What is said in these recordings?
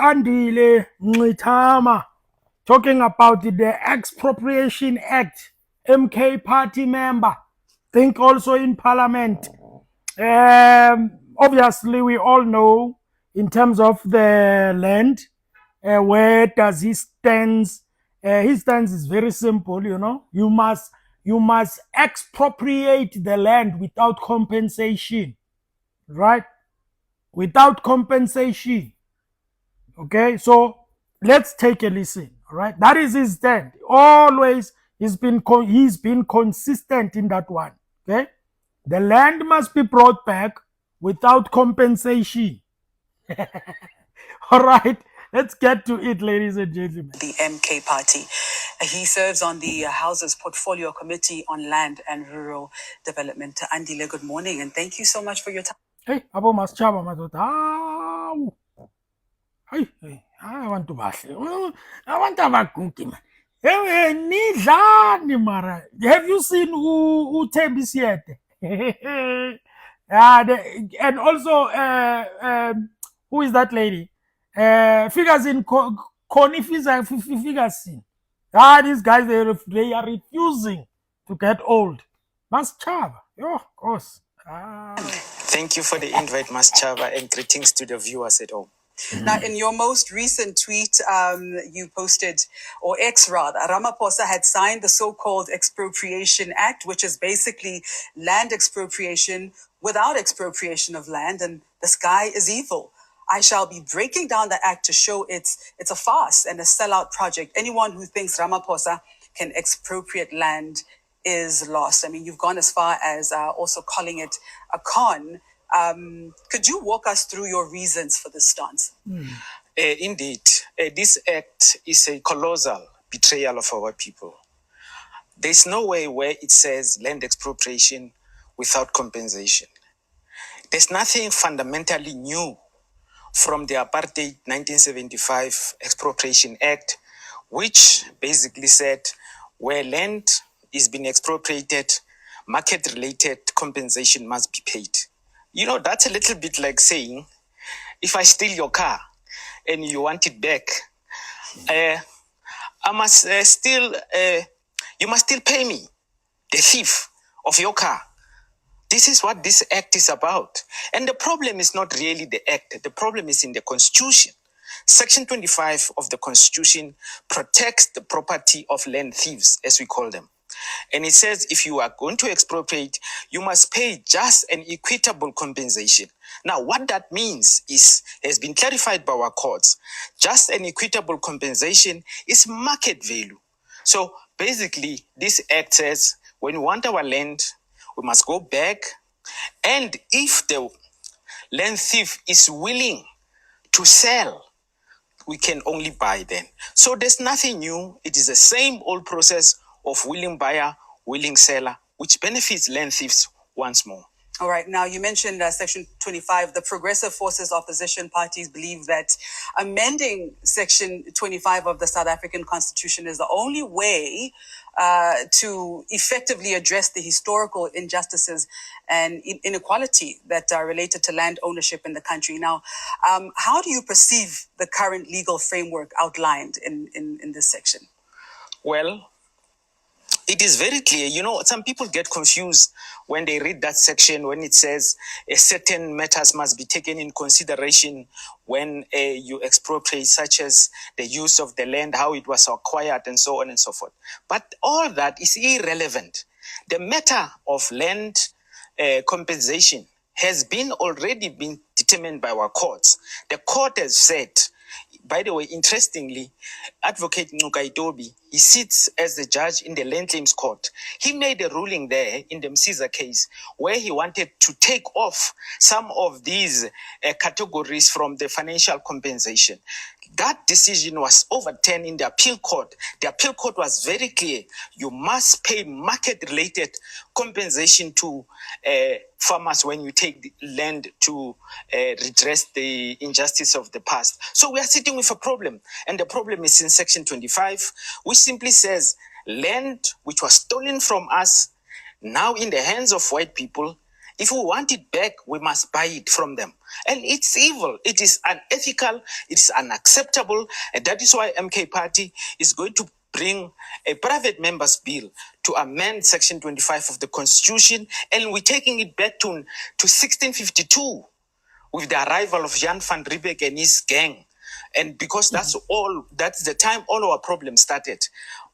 Andile Nxitama, talking about the Expropriation Act, MK party member, think also in parliament. Obviously, we all know in terms of the land, where does he stands? His stance is very simple, You must expropriate the land without compensation, right? Without compensation. Okay, so let's take a listen. All right, that is his stand. Always he's been consistent in that one. Okay, the land must be brought back without compensation. All right, let's get to it, ladies and gentlemen. The MK party. He serves on the House's Portfolio Committee on Land and Rural Development. Andile, good morning, and thank you so much for your time. Hey, abo masichaba madoda. Hawu. Hey, I want to bash. I want to bagunki man. Hey, nidlani mara. Have you seen who Thembis yet? And also, who is that lady? Figures in Connie figures in. These guys they are refusing to get old. Maschaba. Oh, of course. Thank you for the invite, Mas Chava, and greetings to the viewers at home. Now, in your most recent tweet, you posted, or X rather, Ramaphosa had signed the so-called Expropriation Act, which is basically land expropriation without expropriation of land, and the sky is evil. I shall be breaking down the act to show it's a farce and a sellout project. Anyone who thinks Ramaphosa can expropriate land is lost. I mean, you've gone as far as also calling it a con. Could you walk us through your reasons for this stance? Indeed, this act is a colossal betrayal of our people. There's no way where it says land expropriation without compensation. There's nothing fundamentally new from the Apartheid 1975 Expropriation Act, which basically said where land is being expropriated, market-related compensation must be paid. You know, that's a little bit like saying, if I steal your car and you want it back, you must still pay me, the thief of your car. This is what this act is about. And the problem is not really the act. The problem is in the Constitution. Section 25 of the Constitution protects the property of land thieves, as we call them. And it says if you are going to expropriate, you must pay just and equitable compensation. Now, what that means has been clarified by our courts. Just and equitable compensation is market value. So basically, this act says when we want our land, we must go back. And if the land thief is willing to sell, we can only buy then. So there's nothing new. It is the same old process of willing buyer, willing seller, which benefits land thieves once more. All right. Now, you mentioned Section 25. The progressive forces opposition parties believe that amending Section 25 of the South African Constitution is the only way to effectively address the historical injustices and inequality that are related to land ownership in the country. Now, how do you perceive the current legal framework outlined in this section? Well, it is very clear. You know, some people get confused when they read that section when it says certain matters must be taken in consideration when you expropriate, such as the use of the land, how it was acquired, and so on and so forth. But all that is irrelevant. The matter of land compensation has already been determined by our courts. The court has said, by the way, interestingly, Advocate Nzukaitobi, he sits as the judge in the Land Claims Court. He made a ruling there in the Msiza case where he wanted to take off some of these categories from the financial compensation. That decision was overturned in the appeal court. The appeal court was very clear. You must pay market-related compensation to farmers when you take the land to redress the injustice of the past. So we are sitting with a problem. And the problem is in Section 25, which simply says land which was stolen from us, now in the hands of white people, If we want it back, we must buy it from them. And it's evil. It is unethical. It is unacceptable. And that is why MK Party is going to bring a private members bill to amend Section 25 of the Constitution. And we're taking it back to 1652 with the arrival of Jan van Riebeeck and his gang. And because that's the time all our problems started.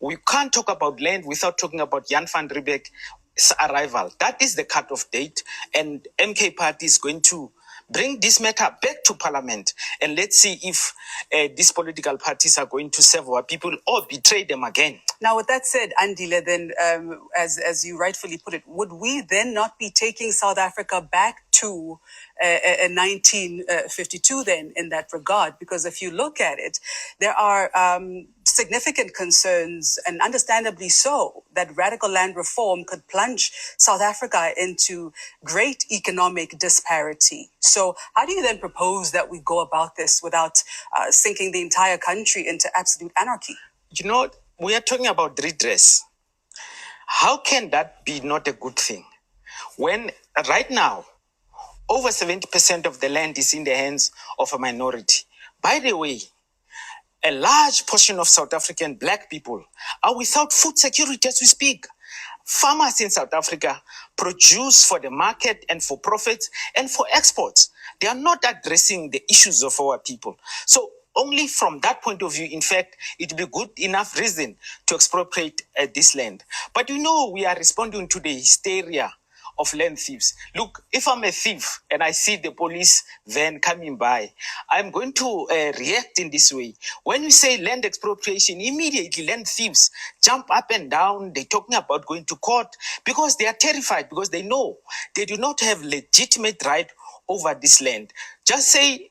We can't talk about land without talking about Jan van Riebeeck's arrival. That is the cut-off date, and MK Party is going to bring this matter back to Parliament, and let's see if these political parties are going to serve our people or betray them again. Now, with that said, Andile, then, as you rightfully put it, would we then not be taking South Africa back to 1952 then in that regard? Because if you look at it, there are significant concerns, and understandably so, that radical land reform could plunge South Africa into great economic disparity. So how do you then propose that we go about this without sinking the entire country into absolute anarchy? You know, we are talking about redress. How can that be not a good thing? When right now, over 70% of the land is in the hands of a minority. By the way, a large portion of South African black people are without food security as we speak. Farmers in South Africa produce for the market and for profits and for exports. They are not addressing the issues of our people. So only from that point of view, in fact, it would be good enough reason to expropriate this land. But you know, we are responding to the hysteria of land thieves. Look, if I'm a thief and I see the police van coming by, I'm going to react in this way. When we say land expropriation, immediately land thieves jump up and down. They're talking about going to court because they are terrified, because they know they do not have legitimate right over this land. Just say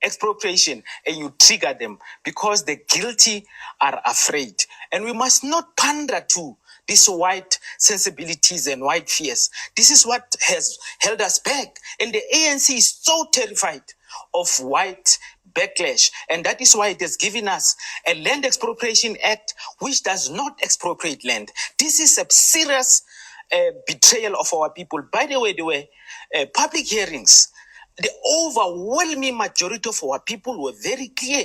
expropriation and you trigger them because the guilty are afraid. And we must not pander to these white sensibilities and white fears. This is what has held us back. And the ANC is so terrified of white backlash. And that is why it has given us a Land Expropriation Act which does not expropriate land. This is a serious betrayal of our people. By the way, there were public hearings. The overwhelming majority of our people were very clear,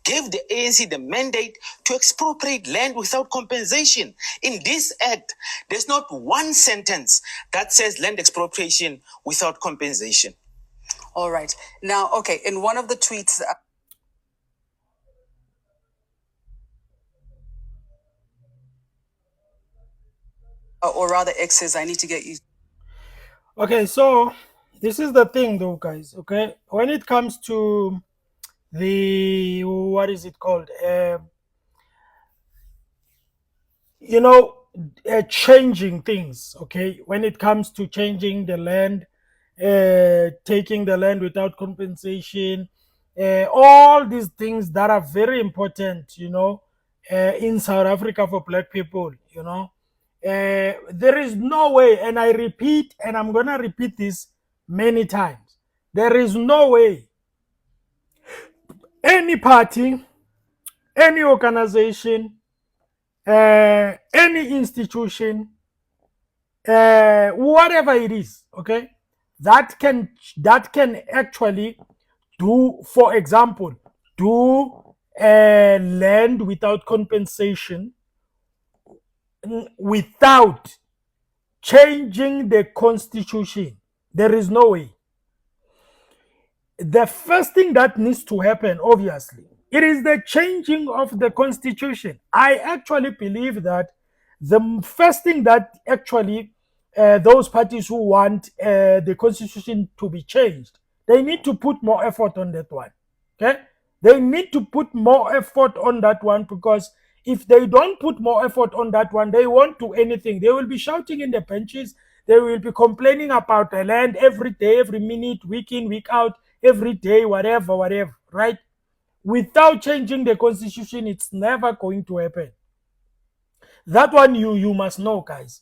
gave the ANC the mandate to expropriate land without compensation. In this act, there's not one sentence that says land expropriation without compensation. All right. Now, okay, in one of the tweets... or rather X's, I need to get you... Okay, so this is the thing though, guys, okay? When it comes to the, what is it called? Changing things, okay? When it comes to changing the land, taking the land without compensation, all these things that are very important, in South Africa for black people, there is no way, and I repeat, and I'm going to repeat this many times, there is no way any party, any organization, any institution, whatever it is, okay, that can actually do, for example, do land without compensation, without changing the constitution. There is no way. The first thing that needs to happen, obviously, it is the changing of the constitution. I actually believe that the first thing that actually those parties who want the constitution to be changed, they need to put more effort on that one. Okay, they need to put more effort on that one, because if they don't put more effort on that one, they won't do anything. They will be shouting in the benches. They will be complaining about the land every day, every minute, week in, week out, every day, whatever, right? Without changing the constitution, it's never going to happen. That one you must know, guys.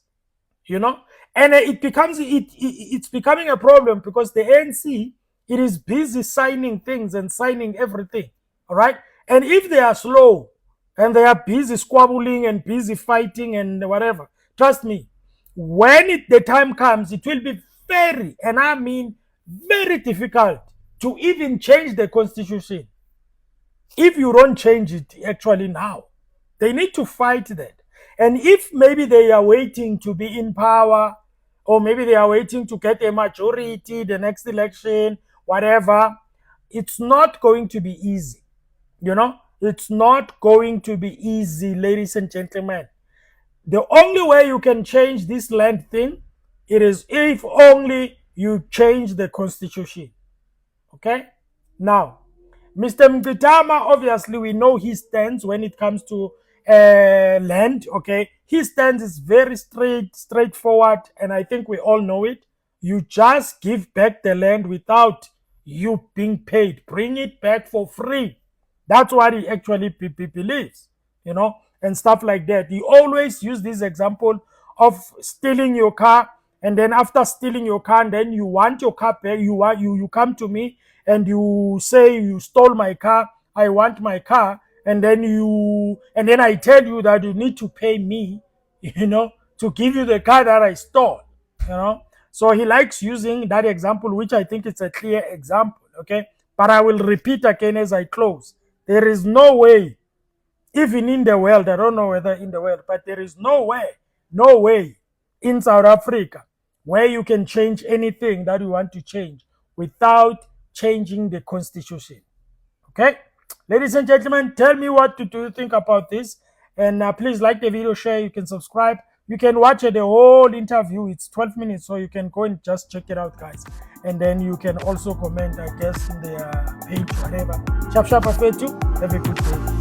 And it's becoming a problem because the ANC, it is busy signing things and signing everything. All right. And if they are slow and they are busy squabbling and busy fighting and whatever, trust me, when the time comes, it will be very, and I mean very difficult to even change the constitution if you don't change it actually now. They need to fight that. And if maybe they are waiting to be in power, or maybe they are waiting to get a majority the next election, whatever, it's not going to be easy. You know, it's not going to be easy, ladies and gentlemen. The only way you can change this land thing, it is if only you change the constitution. Okay? Now, Mr. Mgitama, obviously, we know his stance when it comes to land. Okay, his stance is very straightforward, and I think we all know it. You just give back the land without you being paid. Bring it back for free. That's what he actually believes, you know, and stuff like that. He always use this example of stealing your car, and then after stealing your car, and then you want your car back. You come to me and you say you stole my car. I want my car, and then I tell you that you need to pay me, you know, to give you the car that I stole, you know. So he likes using that example, which I think it's a clear example. Okay, but I will repeat again as I close. There is no way, even in the world, I don't know whether in the world, but there is no way in South Africa where you can change anything that you want to change without changing the constitution. Okay? Ladies and gentlemen, tell me what do you think about this. And please like the video, share, you can subscribe. You can watch the whole interview. It's 12 minutes, so you can go and just check it out, guys. And then you can also comment, I guess, in the page, whatever. Sharp, sharp, affair too. Have a good day.